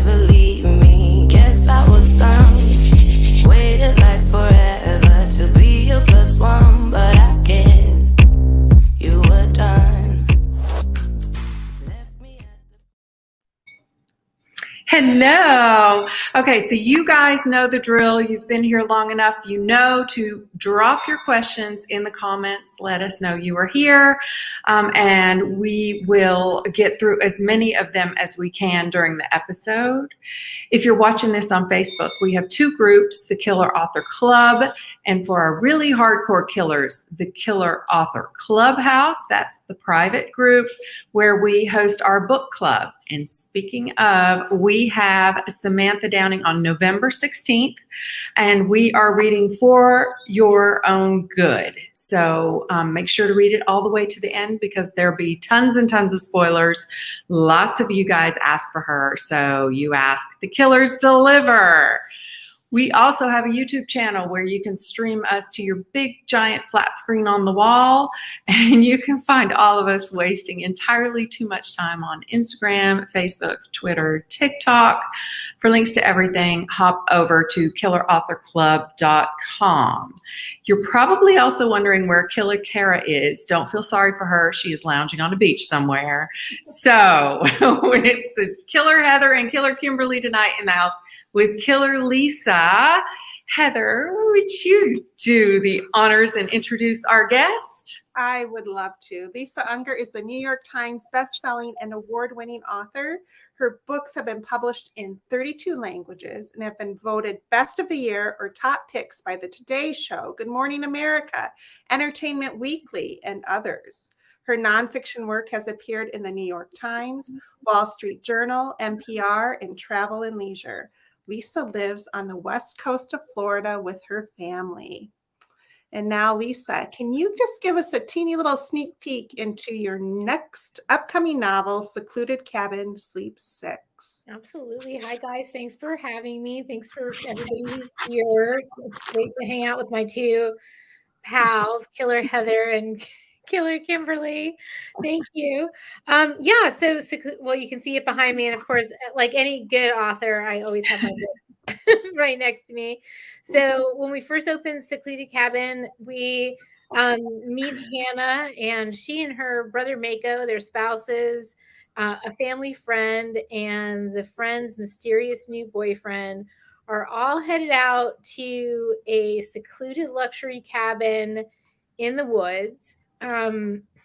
never leave me. Guess I was dumb. Waited like forever to be your plus one, but I guess you were done. Left me at the Hello. Okay, so you guys know the drill. You've been here long enough. You know to drop your questions in the comments. Let us know you are here, and we will get through as many of them as we can during the episode. If you're watching this on Facebook, we have two groups, the Killer Author Club, and for our really hardcore killers, the Killer Author Clubhouse. That's the private group where we host our book club. And speaking of, we have Samantha Downing on November 16th, and we are reading For Your Own Good. So make sure to read it all the way to the end because there'll be tons and tons of spoilers. Lots of you guys asked for her, so you ask, the killers deliver. We also have a YouTube channel where you can stream us to your big giant flat screen on the wall, and you can find all of us wasting entirely too much time on Instagram, Facebook, Twitter, TikTok. For links to everything, hop over to killerauthorclub.com. You're probably also wondering where Killer Kara is. Don't feel sorry for her. She is lounging on a beach somewhere. So it's Killer Heather and Killer Kimberly tonight in the house with Killer Lisa. Heather, would you do the honors and introduce our guest? I would love to. Lisa Unger is the New York Times best-selling and award-winning author. Her books have been published in 32 languages and have been voted Best of the Year or Top Picks by The Today Show, Good Morning America, Entertainment Weekly, and others. Her nonfiction work has appeared in the New York Times, Wall Street Journal, NPR, and Travel and Leisure. Lisa lives on the west coast of Florida with her family. And now, Lisa, can you just give us a teeny little sneak peek into your next upcoming novel, Secluded Cabin Sleeps Six? Absolutely. Hi, guys. Thanks for having me. Thanks for everybody who's here. It's great to hang out with my two pals, Killer Heather and Killer Kimberly. Thank you. Well, you can see it behind me. And of course, like any good author, I always have my book right next to me. So when we first opened Secluded Cabin, we meet Hannah, and she and her brother Mako, their spouses, a family friend, and the friend's mysterious new boyfriend are all headed out to a secluded luxury cabin in the woods.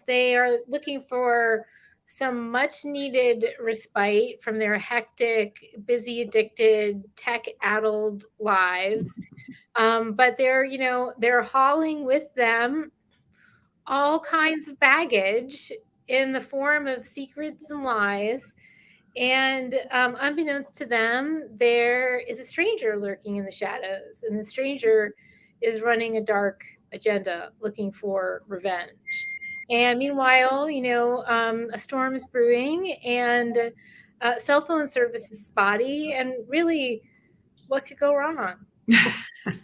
They are looking for some much needed respite from their hectic, busy, addicted, tech-addled lives. But they're hauling with them all kinds of baggage in the form of secrets and lies. And unbeknownst to them, there is a stranger lurking in the shadows, and the stranger is running a dark agenda, looking for revenge. And meanwhile, a storm is brewing, and cell phone service is spotty, and really, what could go wrong?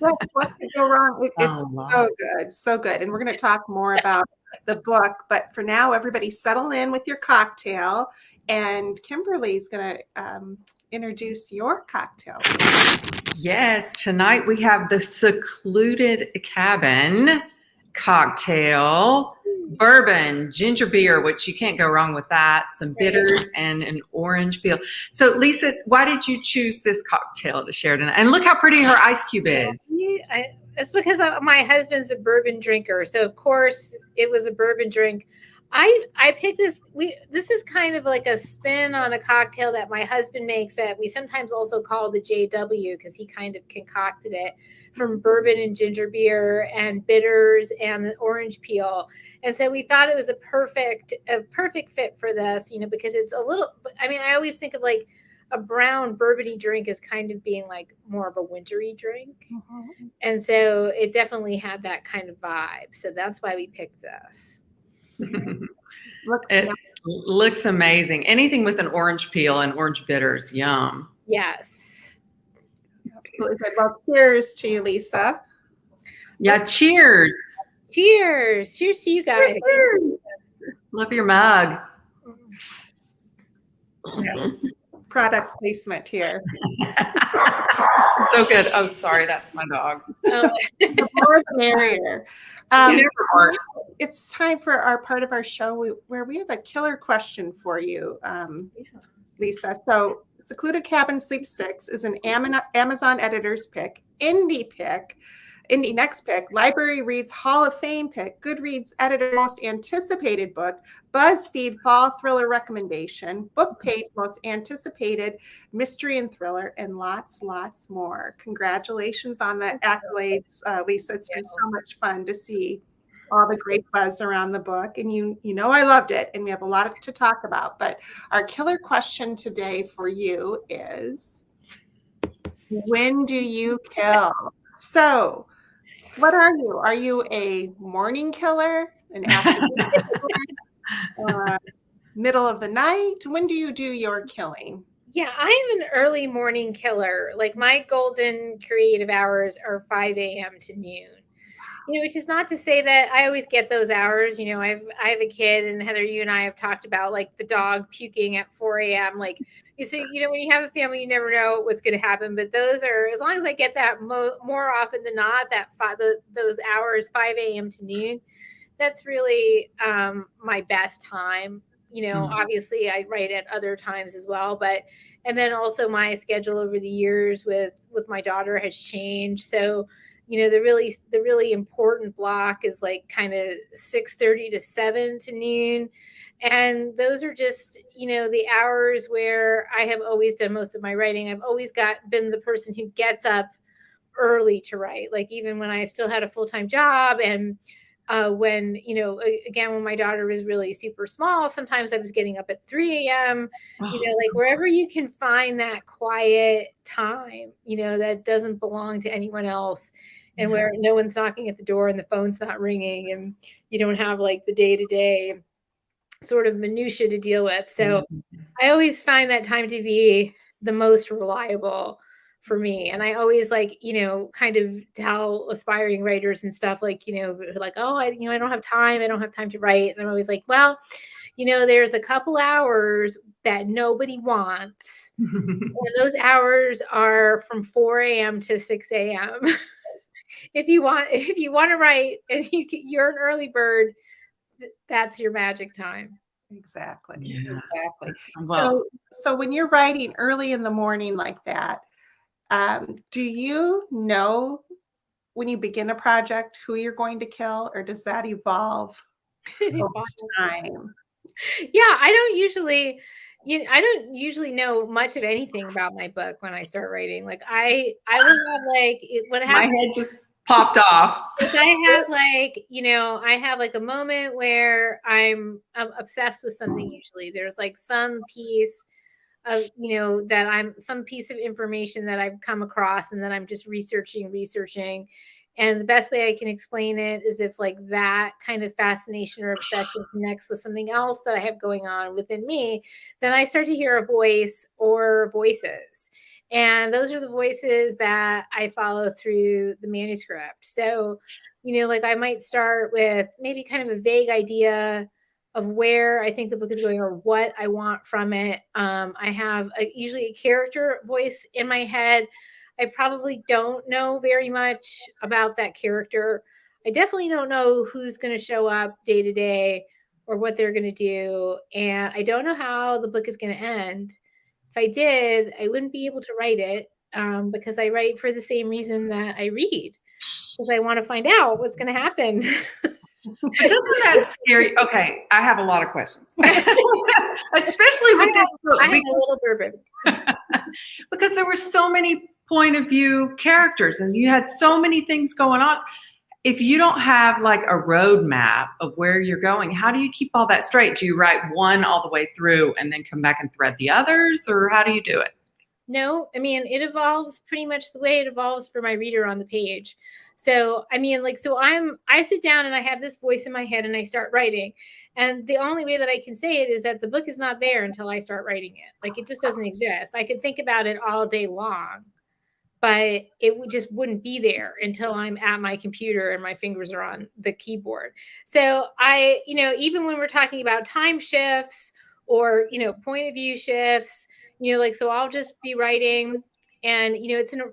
What could go wrong? It's so good. And we're going to talk more about the book, but for now, everybody settle in with your cocktail, and Kimberly's going to introduce your cocktail. Yes, tonight we have the Secluded Cabin cocktail, bourbon, ginger beer, which you can't go wrong with that, some bitters, and an orange peel. So Lisa, why did you choose this cocktail to share tonight? And look how pretty her ice cube is. It's because my husband's a bourbon drinker, so of course it was a bourbon drink. I picked this. This is kind of like a spin on a cocktail that my husband makes that we sometimes also call the JW, because he kind of concocted it from bourbon and ginger beer and bitters and the orange peel. And so we thought it was a perfect fit for this, because it's a little. I always think of like a brown bourbony drink as kind of being like more of a wintry drink, and so it definitely had that kind of vibe. So that's why we picked this. It looks amazing. Anything with an orange peel and orange bitters, yum. Yes. Absolutely good. Well, cheers to you, Lisa. Yeah, cheers. Cheers. Cheers to you guys. Cheers. Love your mug. product placement here. So good. Oh, sorry, that's my dog. Oh, The more the merrier. It never works. It's time for our part of our show where we have a killer question for you, Lisa. So, Secluded Cabin Sleeps Six is an Amazon editor's pick, Indie Next Pick, Library Reads Hall of Fame pick, Goodreads Editor Most Anticipated Book, BuzzFeed Fall Thriller Recommendation, Book Page Most Anticipated Mystery and Thriller, and lots more. Congratulations on the accolades, Lisa. It's been so much fun to see all the great buzz around the book. And you know I loved it, and we have a lot to talk about. But our killer question today for you is, when do you kill? So, what are you? Are you a morning killer, an afternoon killer, middle of the night? When do you do your killing? yeah, I am an early morning killer. Like my golden creative hours are 5 a.m. to noon. Which is not to say that I always get those hours. I have a kid, and Heather, you and I have talked about like the dog puking at 4 a.m. Like, when you have a family, you never know what's going to happen. But those are, as long as I get that more often than not, those hours, 5 a.m. to noon, that's really my best time. Obviously I write at other times as well, and then also my schedule over the years with my daughter has changed. So, the really important block is like kind of 6:30 to 7 to noon. And those are just, the hours where I have always done most of my writing. I've always been the person who gets up early to write, like even when I still had a full-time job. And when, again, when my daughter was really super small, sometimes I was getting up at 3 a.m., like wherever you can find that quiet time, that doesn't belong to anyone else, and where no one's knocking at the door and the phone's not ringing, and you don't have like the day-to-day sort of minutia to deal with. So I always find that time to be the most reliable for me. And I always kind of tell aspiring writers and stuff like, oh, I don't have time. I don't have time to write. And I'm always like, well, there's a couple hours that nobody wants. And those hours are from 4 a.m. to 6 a.m. If you want to write and you're an early bird, that's your magic time. Exactly. Yeah. Exactly. Well, So when you're writing early in the morning like that, do you know when you begin a project who you're going to kill, or does that evolve over time? Yeah, I don't usually know much of anything about my book when I start writing. Like I will have what happens. My head just popped off. I have like a moment where I'm obsessed with something. Usually there's like some piece of, some piece of information that I've come across, and then I'm just researching. And the best way I can explain it is if like that kind of fascination or obsession connects with something else that I have going on within me, then I start to hear a voice or voices. And those are the voices that I follow through the manuscript. So, I might start with maybe kind of a vague idea of where I think the book is going or what I want from it. I have usually a character voice in my head. I probably don't know very much about that character. I definitely don't know who's going to show up day to day or what they're going to do. And I don't know how the book is going to end. If I did, I wouldn't be able to write it because I write for the same reason that I read, because I want to find out what's going to happen. But doesn't that scary? Okay, I have a lot of questions, especially with this book. I have a little bourbon. Because there were so many point of view characters, and you had so many things going on. If you don't have like a roadmap of where you're going, how do you keep all that straight? Do you write one all the way through and then come back and thread the others, or how do you do it? No, I mean, it evolves pretty much the way it evolves for my reader on the page. So, I mean, I sit down and I have this voice in my head and I start writing. And the only way that I can say it is that the book is not there until I start writing it. Like, it just doesn't exist. I could think about it all day long, but it just wouldn't be there until I'm at my computer and my fingers are on the keyboard. So even when we're talking about time shifts or, point of view shifts, like, so I'll just be writing, and,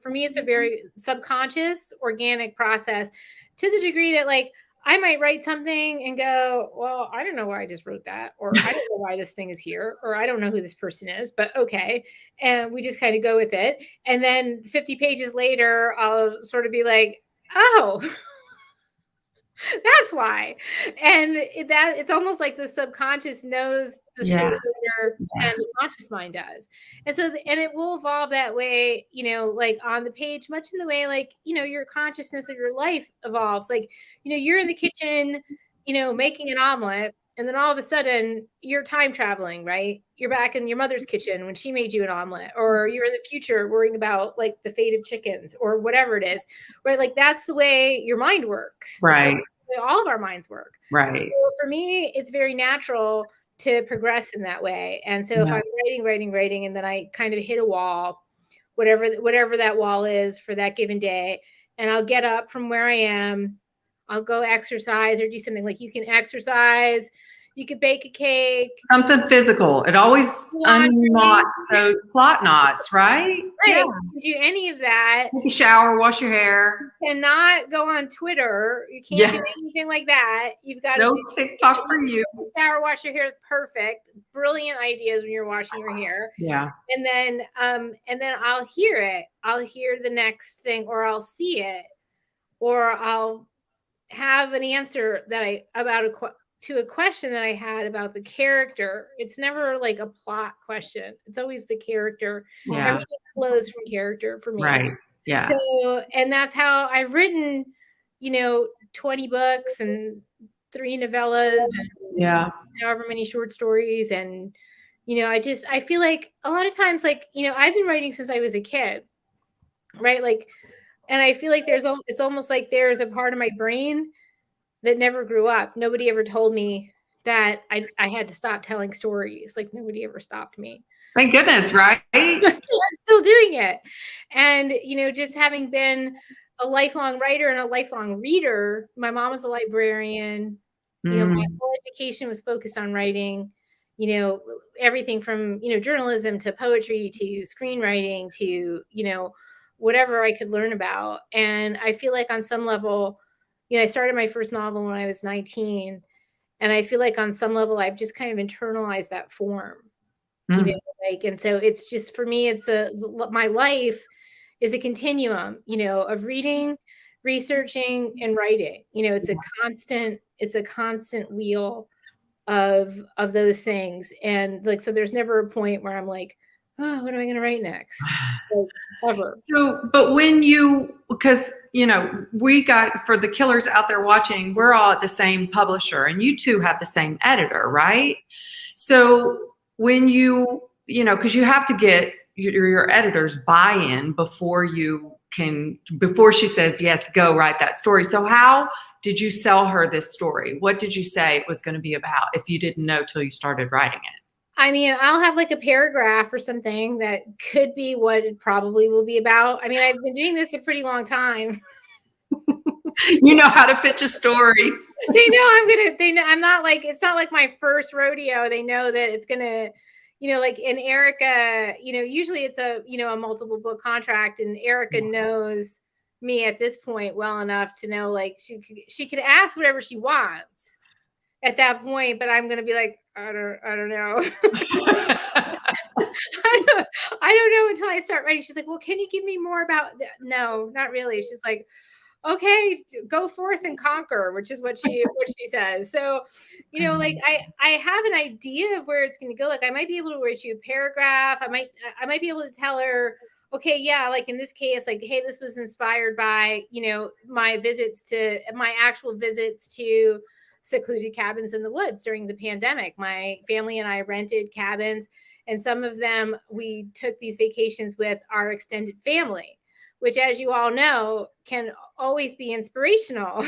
for me, it's a very subconscious, organic process, to the degree that, like, I might write something and go, well, I don't know why I just wrote that, or I don't know why this thing is here, or I don't know who this person is, but okay. And we just kind of go with it. And then 50 pages later, I'll sort of be like, oh, that's why. And it's almost like the subconscious knows the story better than the conscious mind does. And so, and it will evolve that way, like on the page, much in the way, like, your consciousness of your life evolves. Like, you're in the kitchen, making an omelet, and then all of a sudden you're time traveling, right? You're back in your mother's kitchen when she made you an omelet, or you're in the future worrying about like the fate of chickens or whatever it is, right? Like, that's the way your mind works. Right. All of our minds work. Right. So for me, it's very natural to progress in that way. And so if I'm writing, and then I kind of hit a wall, whatever that wall is for that given day, and I'll get up from where I am, I'll go exercise or do something. Like, you can exercise, you could bake a cake. Something physical. It always unknots those plot knots, right? Right. Yeah. You can do any of that. Take a shower, wash your hair. You cannot go on Twitter. You can't do anything like that. You've got to do TikTok for you. Shower, wash your hair. Perfect. Brilliant ideas when you're washing your hair. Yeah. And then I'll hear it. I'll hear the next thing, or I'll see it, or I'll have an answer to a question that I had about the character. It's never like a plot question. It's always the character. Yeah. Everything flows from character for me. Right. Yeah. So, and that's how I've written, 20 books and 3 novellas and however many short stories. And, I feel like a lot of times, like, I've been writing since I was a kid, right? Like, and I feel like it's almost like there's a part of my brain that never grew up. Nobody ever told me that I had to stop telling stories. Like, nobody ever stopped me. Thank goodness, right? So I'm still doing it. And, just having been a lifelong writer and a lifelong reader, my mom was a librarian. My whole education was focused on writing, everything from, journalism to poetry to screenwriting to, whatever I could learn about. And I feel like on some level, I started my first novel when I was 19. And I feel like on some level, I've just kind of internalized that form, and so it's just, for me, my life is a continuum, of reading, researching, and writing. It's a constant wheel of those things. And like, so there's never a point where I'm like, oh, what am I going to write next? Like, ever. So, but because, we got, for the killers out there watching, we're all at the same publisher, and you two have the same editor, right? So when because you have to get your editor's buy-in before she says, yes, go write that story. So how did you sell her this story? What did you say it was going to be about if you didn't know till you started writing it? I mean, I'll have like a paragraph or something that could be what it probably will be about. I mean, I've been doing this a pretty long time. You know how to pitch a story. They know I'm not like, it's not like my first rodeo. They know that it's going to, like in Erica, usually it's a multiple book contract, and Erica knows me at this point well enough to know, like, she could ask whatever she wants at that point, but I'm going to be like, I don't know. I don't know until I start writing. She's like, well, can you give me more about that? No, not really. She's like, okay, go forth and conquer, which is what she says. So, like I have an idea of where it's going to go. Like, I might be able to write you a paragraph. I might be able to tell her, okay, yeah, like in this case, like, hey, this was inspired by, my actual visits to secluded cabins in the woods during the pandemic. My family and I rented cabins, and some of them we took these vacations with our extended family, which, as you all know, can always be inspirational.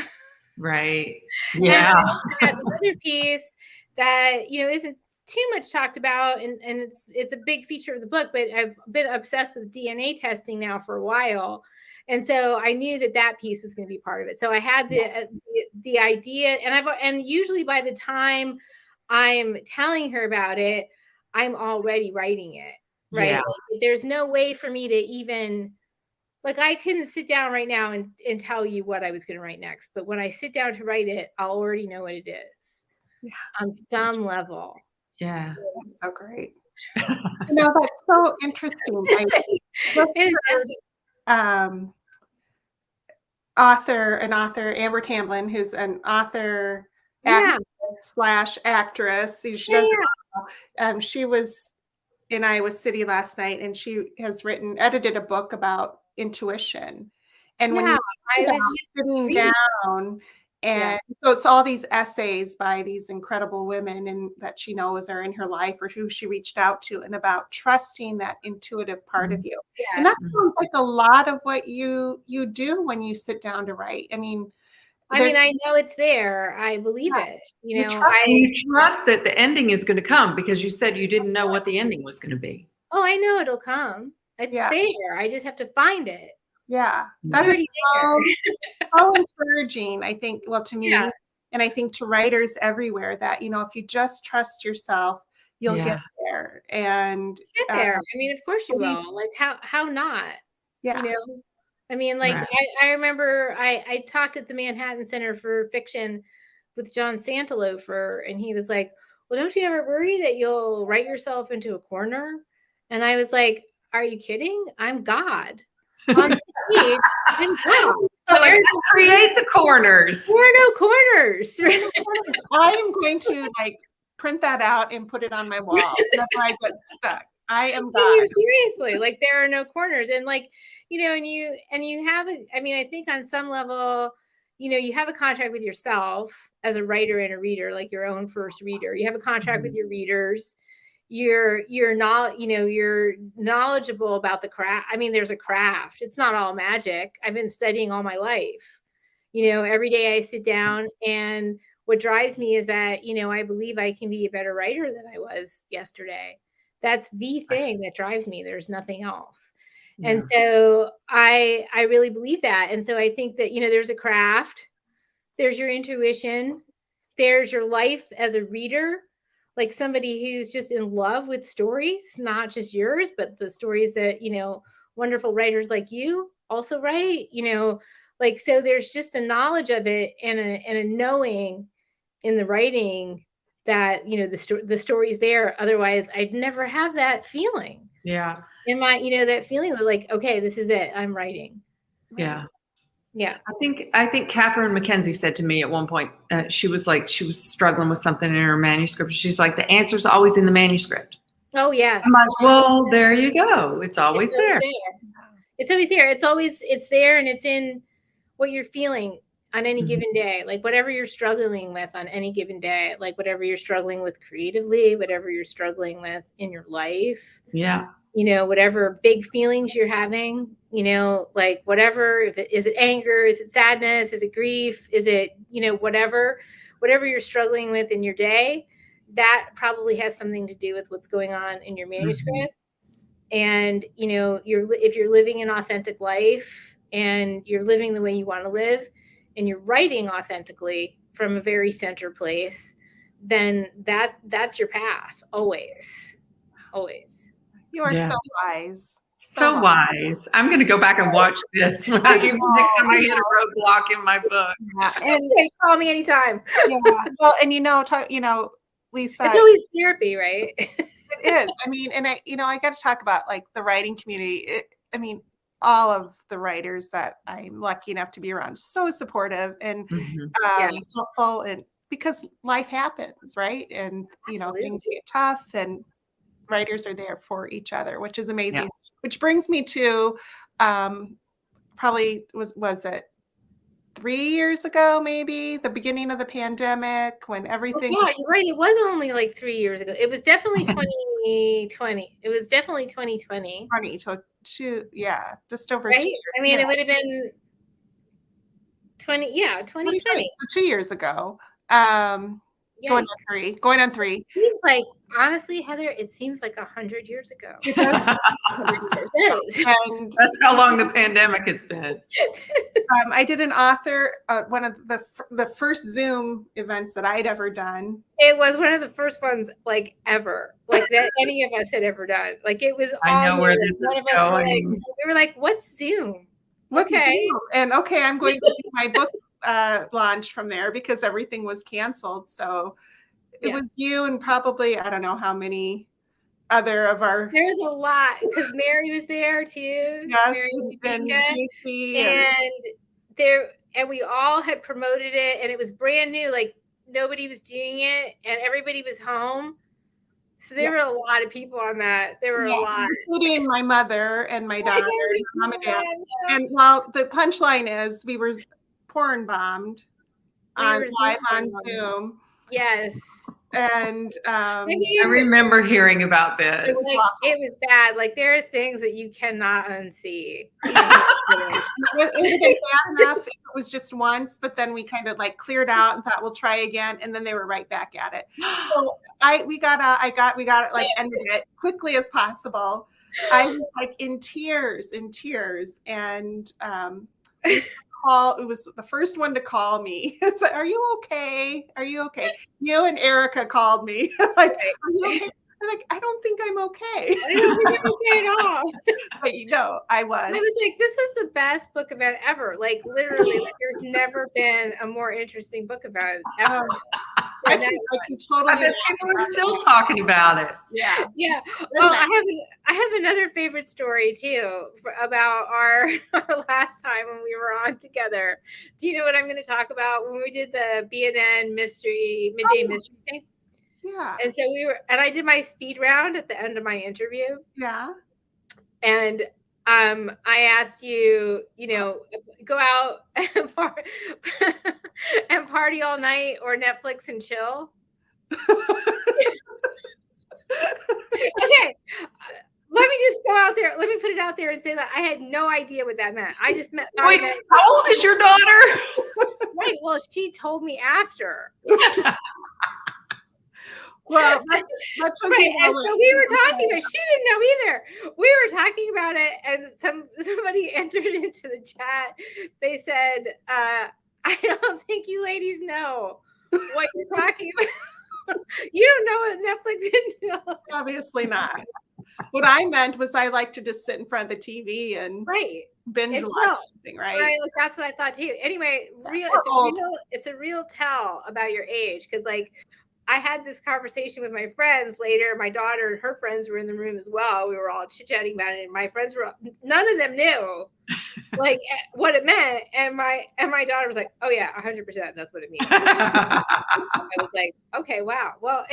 Right. Yeah. And this other piece that, isn't too much talked about, and it's a big feature of the book, but I've been obsessed with DNA testing now for a while. And so I knew that piece was going to be part of it. So I had the idea, and usually by the time I'm telling her about it, I'm already writing it. right? Yeah. Like, there's no way for me to even, like, I couldn't sit down right now and tell you what I was going to write next. But when I sit down to write it, I'll already know what it is on some level. Yeah. That's so great. That's so interesting. I just heard, an author, Amber Tamblyn, who's an author, Yeah. actress / actress. She does it all. She was in Iowa City last night, and she has edited a book about intuition. And when Yeah, you I was just sitting reading. down, and so it's all these essays by these incredible women and that she knows are in her life or who she reached out to, and about trusting that intuitive part of you. And that sounds like a lot of what you do when you sit down to write. I mean, I know it's there. I believe it. You trust that the ending is going to come, because you said you didn't know what the ending was going to be. Oh, I know it'll come. It's there. I just have to find it. Yeah, that is so encouraging, I think, well, to me, and I think to writers everywhere, that, if you just trust yourself, you'll get there. And get there. I mean, of course you will. Like, how not? Yeah. I mean, like, I remember I talked at the Manhattan Center for Fiction with John Santalofer, and he was like, well, don't you ever worry that you'll write yourself into a corner? And I was like, are you kidding? I'm God. On stage, I'm God. So like, create the corners. There are no corners. I am going to print that out and put it on my wall whenever I get stuck. I am God. Seriously, like, there are no corners. And like, and you have, I think on some level, you have a contract with yourself as a writer and a reader, like your own first reader. You have a contract with your readers. You're not, you're knowledgeable about the craft. I mean, there's a craft. It's not all magic. I've been studying all my life. Every day I sit down, and what drives me is that, I believe I can be a better writer than I was yesterday. That's the thing that drives me. There's nothing else. Yeah. And so I really believe that. And so I think that, there's a craft, there's your intuition, there's your life as a reader, like somebody who's just in love with stories, not just yours, but the stories that, wonderful writers like you also write, like, so there's just a knowledge of it and a knowing in the writing that, the story's there. Otherwise I'd never have that feeling. Yeah. In my, that feeling of like, okay, this is it. I'm writing. Yeah. Yeah. I think Catherine McKenzie said to me at one point, she was struggling with something in her manuscript. She's like, the answer's always in the manuscript. Oh, yes. I'm like, well, there you go. It's always there. It's always there. It's there, and it's in what you're feeling on any given day, like whatever you're struggling with on any given day, like whatever you're struggling with creatively, whatever you're struggling with in your life. Yeah. Whatever big feelings you're having, like whatever, is it anger, is it sadness, is it grief, is it, whatever you're struggling with in your day, that probably has something to do with what's going on in your manuscript. And, if you're living an authentic life and you're living the way you want to live and you're writing authentically from a very center place, then that's your path. Always. You are so wise. So wise. I'm going to go back and watch this next time I hit a roadblock in my book. Yeah. And call me anytime. Yeah. Well, and Lisa, it's always therapy, right? It is. I mean, and I got to talk about the writing community. All of the writers that I'm lucky enough to be around, so supportive and helpful, and because life happens, right? And things get tough, and writers are there for each other, which is amazing. Yeah. Which brings me to probably was it 3 years ago, maybe the beginning of the pandemic, when everything. Oh, yeah, you're right. It was only like 3 years ago. It was definitely 2020. It was definitely 2020. So just over 2 years. I mean, it would have been 2020. So 2 years ago. Going on 3. Going on 3. It seems like, honestly, Heather, it seems like 100 years ago. It does. 100 years. And That's how long the pandemic has been. I did an author, one of the first Zoom events that I'd ever done. It was one of the first ones, like, ever, like, that any of us had ever done. Like, it was I know all where new. this One is of us were like, going. we were like, what's Zoom? What's Okay. Zoom? And okay, I'm going to do my book launch from there because everything was canceled. So it was you and probably, I don't know how many other of our. There was a lot because Mary was there too. Yes, Mary and Lucinda. JC And we all had promoted it, and it was brand new. Like, nobody was doing it, and everybody was home. So there were a lot of people on that. There were a lot, including my mother and my daughter, and mom and dad. And well, the punchline is we were porn bombed live on Zoom. Yes. And I remember hearing about this. It was, it was bad. Like, there are things that you cannot unsee. It would have been bad enough if it was just once, but then we kind of like cleared out and thought we'll try again, and then they were right back at it. So we got it like ended it quickly as possible. I was like in tears, and it was the first one to call me. It's like, are you okay? Are you okay? You and Erica called me. Like, are you okay? I'm like, I don't think I'm okay. I don't think I'm okay at all. But I was. I was like, this is the best book event ever. Like, literally, like, there's never been a more interesting book event ever. I can totally. I bet people are still talking about it. Yeah. Yeah. Oh, I have another favorite story too about our last time when we were on together. Do you know what I'm going to talk about when we did the BNN midday mystery thing? Yeah. And so I did my speed round at the end of my interview. Yeah. And I asked you, go out and party all night or Netflix and chill. Okay. Let me just go out there. Let me put it out there and say that I had no idea what that meant. I just meant. Wait, how old is your daughter? Right. Well, she told me after. Well, right. And so we were talking about. She didn't know either. We were talking about it, and somebody entered into the chat. They said, "I don't think you ladies know what you're talking about. You don't know what Netflix is." Obviously not. What I meant was I like to just sit in front of the TV and binge watch something, right? Right, like that's what I thought too. Anyway, it's a real tell about your age because, like, I had this conversation with my friends later. My daughter and her friends were in the room as well. We were all chit-chatting about it, and my friends none of them knew like what it meant. And my daughter was like, "Oh yeah, 100%. That's what it means." I was like, "Okay, wow. Well,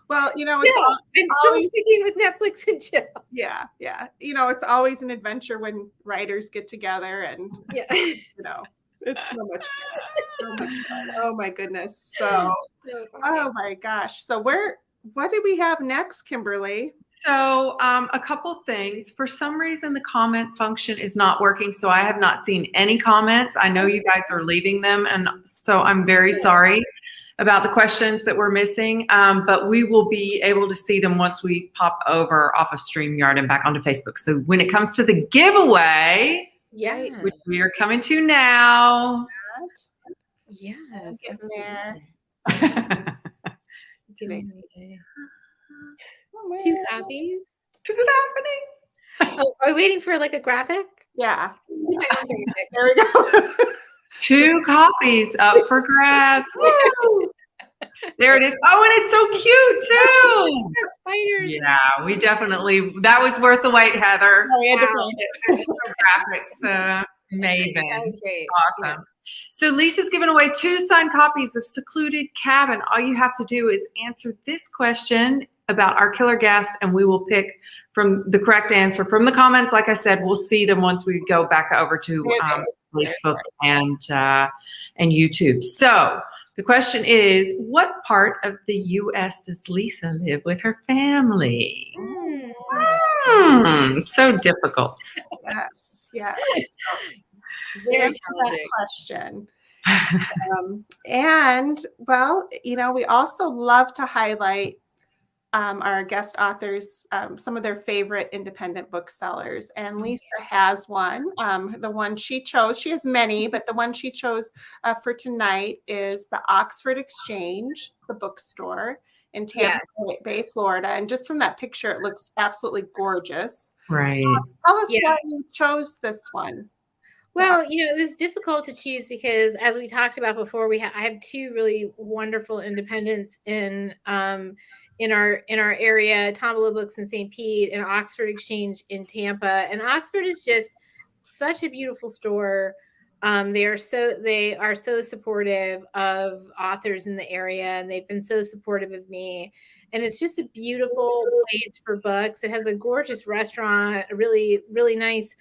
well, I'm still sticking with Netflix and chill." Yeah, yeah. It's always an adventure when writers get together, and it's so much fun. Oh my goodness. So, oh my gosh. So what do we have next, Kimberly? So a couple things. For some reason, the comment function is not working, so I have not seen any comments. I know you guys are leaving them, and so I'm very sorry about the questions that we're missing, but we will be able to see them once we pop over off of StreamYard and back onto Facebook. So when it comes to the giveaway, which we are coming to now. Yes. Getting there. 2 copies. Is it happening? Oh, are we waiting for like a graphic? Yeah. There we go. 2 copies up for grabs. Woo! There it is. Oh, and it's so cute too. Spiders. Yeah, we definitely, that was worth the wait, Heather. Oh, we had to find it. Graphics maven. That was great. Awesome. Yeah. So Lisa's giving away 2 signed copies of Secluded Cabin. All you have to do is answer this question about our killer guest, and we will pick from the correct answer from the comments. Like I said, we'll see them once we go back over to Facebook and YouTube. So the question is, what part of the U.S. does Lisa live with her family? So difficult. Yes. Yes. Very challenging question. And well, we also love to highlight our guest authors, some of their favorite independent booksellers. And Lisa has one. The one she chose, she has many, but the one she chose for tonight is the Oxford Exchange, the bookstore in Tampa Bay, Florida. And just from that picture, it looks absolutely gorgeous. Right. Tell us why you chose this one. Well, it was difficult to choose because, as we talked about before, I have two really wonderful independents in our area, Tombola Books in St. Pete and Oxford Exchange in Tampa. And Oxford is just such a beautiful store. They are so supportive of authors in the area, and they've been so supportive of me. And it's just a beautiful place for books. It has a gorgeous restaurant, a really, really nice.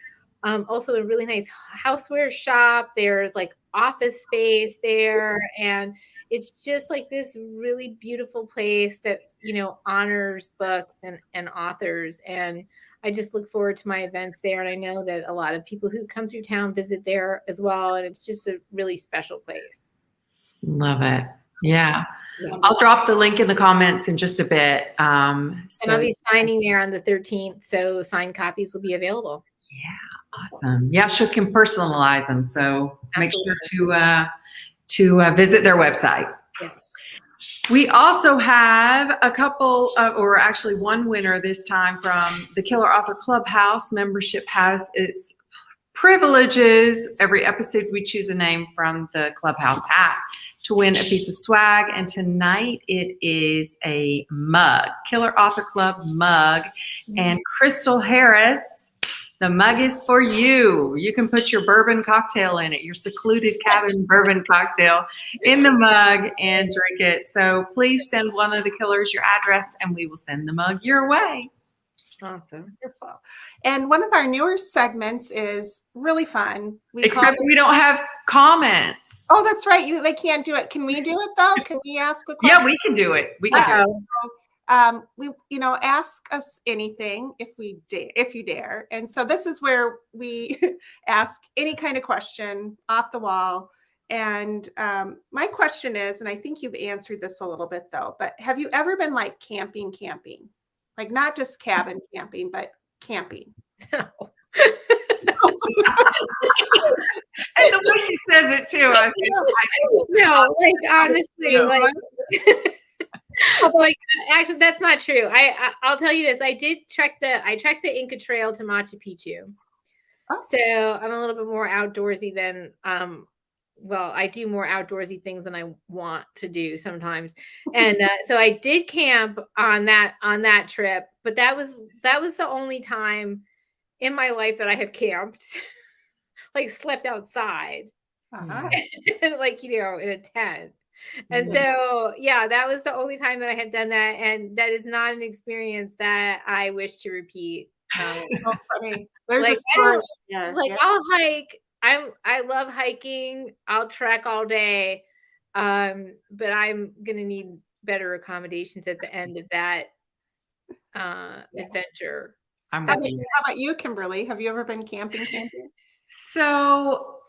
Also a really nice houseware shop. There's like office space there. And it's just like this really beautiful place that, honors books and authors. And I just look forward to my events there. And I know that a lot of people who come through town visit there as well. And it's just a really special place. Love it. Yeah. I'll drop the link in the comments in just a bit. And I'll be signing there on the 13th. So signed copies will be available. Yeah. Awesome. Yeah, she can personalize them. So make sure to visit their website. Yes. We also have a couple of, or actually one winner this time from the Killer Author Clubhouse. Membership has its privileges. Every episode we choose a name from the Clubhouse hat to win a piece of swag. And tonight it is a mug, Killer Author Club mug. And Crystal Harris, the mug is for you. You can put your bourbon cocktail in it, your Secluded Cabin bourbon cocktail in the mug and drink it. So please send one of the killers your address and we will send the mug your way. Awesome. Wonderful. And one of our newer segments is really fun. Except we don't have comments. Oh, that's right. They can't do it. Can we do it though? Can we ask a question? Yeah, we can do it. We can do it. Ask us anything if you dare. And so this is where we ask any kind of question off the wall. And my question is, and I think you've answered this a little bit though, but have you ever been like camping? Like not just cabin camping, but camping? No. And the way she says it too. No, like honestly, like actually that's not true. I'll tell you this. I trekked the Inca Trail to Machu Picchu. Oh. So I'm a little bit more outdoorsy than I do more outdoorsy things than I want to do sometimes. And so I did camp on that trip, but that was the only time in my life that I have camped, like slept outside, like, in a tent. And so, that was the only time that I have done that. And that is not an experience that I wish to repeat. Oh, funny. There's a story. I'll hike. I love hiking. I'll trek all day. But I'm going to need better accommodations at the end of that adventure. How about you, Kimberly? Have you ever been camping? So,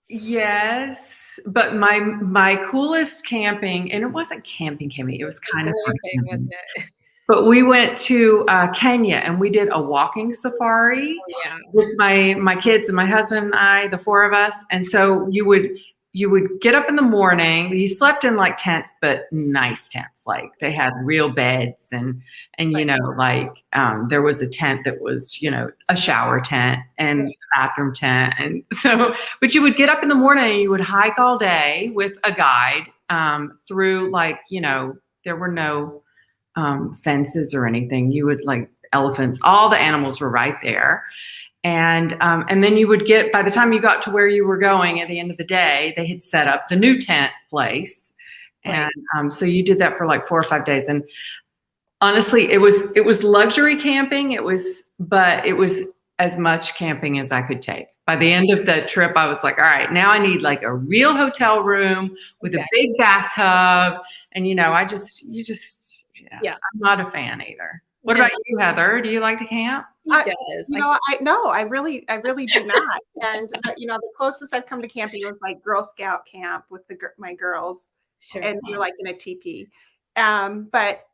yes, but my coolest camping, and it wasn't camping, it was kind of fun, wasn't it? But we went to Kenya and we did a walking safari with my kids and my husband and I, the four of us. And so you would get up in the morning. You slept in like tents, but nice tents. Like they had real beds and there was a tent that was, a shower tent and a bathroom tent. And so, but you would get up in the morning and you would hike all day with a guide through there were no fences or anything. You would elephants, all the animals were right there. And then you would by the time you got to where you were going at the end of the day, they had set up the new tent place. Right. And so you did that for 4 or 5 days. And honestly, it was luxury camping. It was as much camping as I could take. By the end of the trip, I was like, all right, now I need a real hotel room with a big bathtub. And I'm not a fan either. What about you, Heather? Do you like to camp? He does. I really do not. And the closest I've come to camping was like Girl Scout camp with my girls, Sure. and we were like in a teepee. But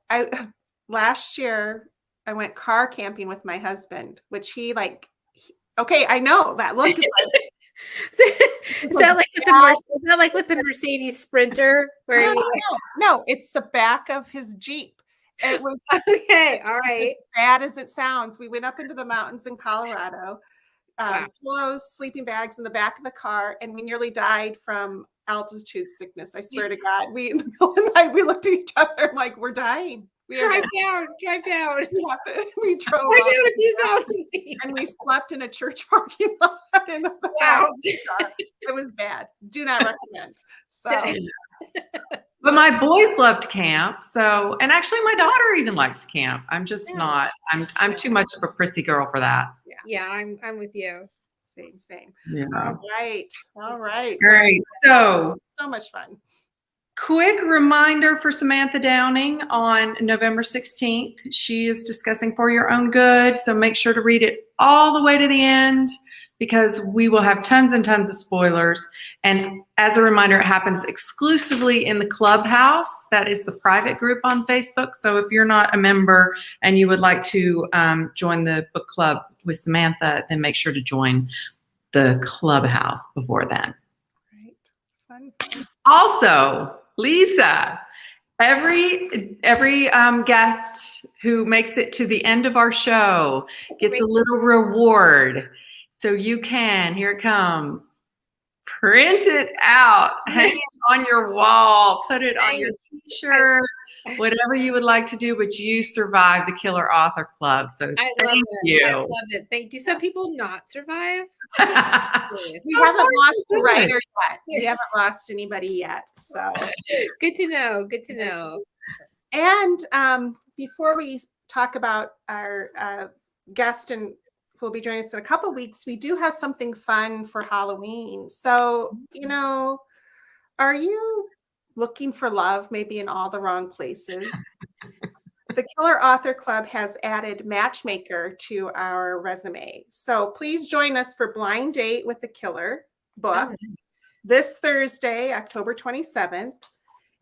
last year I went car camping with my husband, which okay, I know that look is Is that like with the Mercedes Sprinter where no, it's the back of his Jeep. It was okay, all right. As bad as it sounds. We went up into the mountains in Colorado, Wow. pillows, sleeping bags in the back of the car, and we nearly died from altitude sickness. I swear to God, in the middle of the night, we looked at each other like we're dying. Drive down. We drove up, and we slept in a church parking lot. Wow. It was bad. Do not recommend. So. But my boys loved camp. So, and actually my daughter even likes to camp. I'm just not, I'm too much of a prissy girl for that. Yeah, I'm with you. Same. Yeah. All right. Great. So much fun. Quick reminder for Samantha Downing on November 16th. She is discussing For Your Own Good. So make sure to read it all the way to the end, because we will have tons and tons of spoilers. And as a reminder, it happens exclusively in the Clubhouse. That is the private group on Facebook. So if you're not a member and you would like to join the book club with Samantha, then make sure to join the Clubhouse before then. Right. Fun. Also, Lisa, every guest who makes it to the end of our show gets a little reward. So you can, here it comes, print it out, hang it on your wall, put it on your t-shirt, whatever you would like to do, but you survived the Killer Author Club. So thank you. I love it. Thank you. Some people not survive? We haven't lost a writer yet. We haven't lost anybody yet. So good to know. And before we talk about our guest and who will be joining us in a couple of weeks, we do have something fun for Halloween. So, are you looking for love maybe in all the wrong places? The Killer Author Club has added Matchmaker to our resume. So please join us for Blind Date with the Killer book this Thursday, October 27th.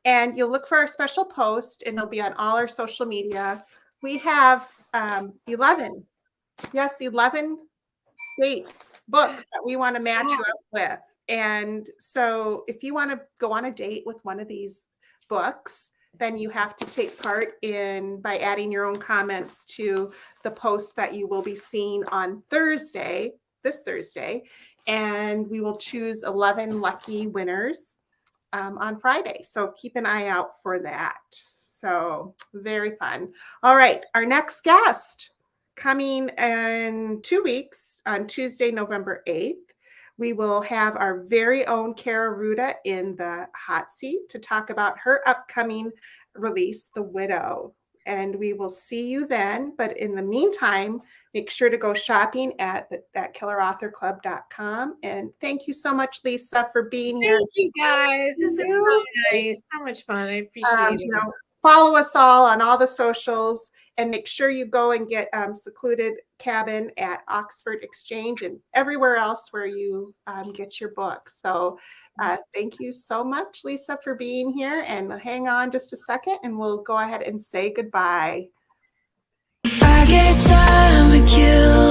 And you'll look for our special post, and it'll be on all our social media. We have 11 books that we want to match you up with. And so if you want to go on a date with one of these books, then you have to take part by adding your own comments to the post that you will be seeing on this Thursday. And we will choose 11 lucky winners on Friday. So keep an eye out for that. So very fun. All right. Our next guest coming in 2 weeks on Tuesday, November 8th. We will have our very own Kara Ruda in the hot seat to talk about her upcoming release, The Widow. And we will see you then. But in the meantime, make sure to go shopping at killerauthorclub.com. And thank you so much, Lisa, for being here. Thank you, guys. This is so nice. So much fun. I appreciate it. Follow us all on all the socials, and make sure you go and get Secluded Cabin at Oxford Exchange and everywhere else where you get your books. So thank you so much, Lisa, for being here. And hang on just a second, and we'll go ahead and say goodbye. I guess I'm a killer.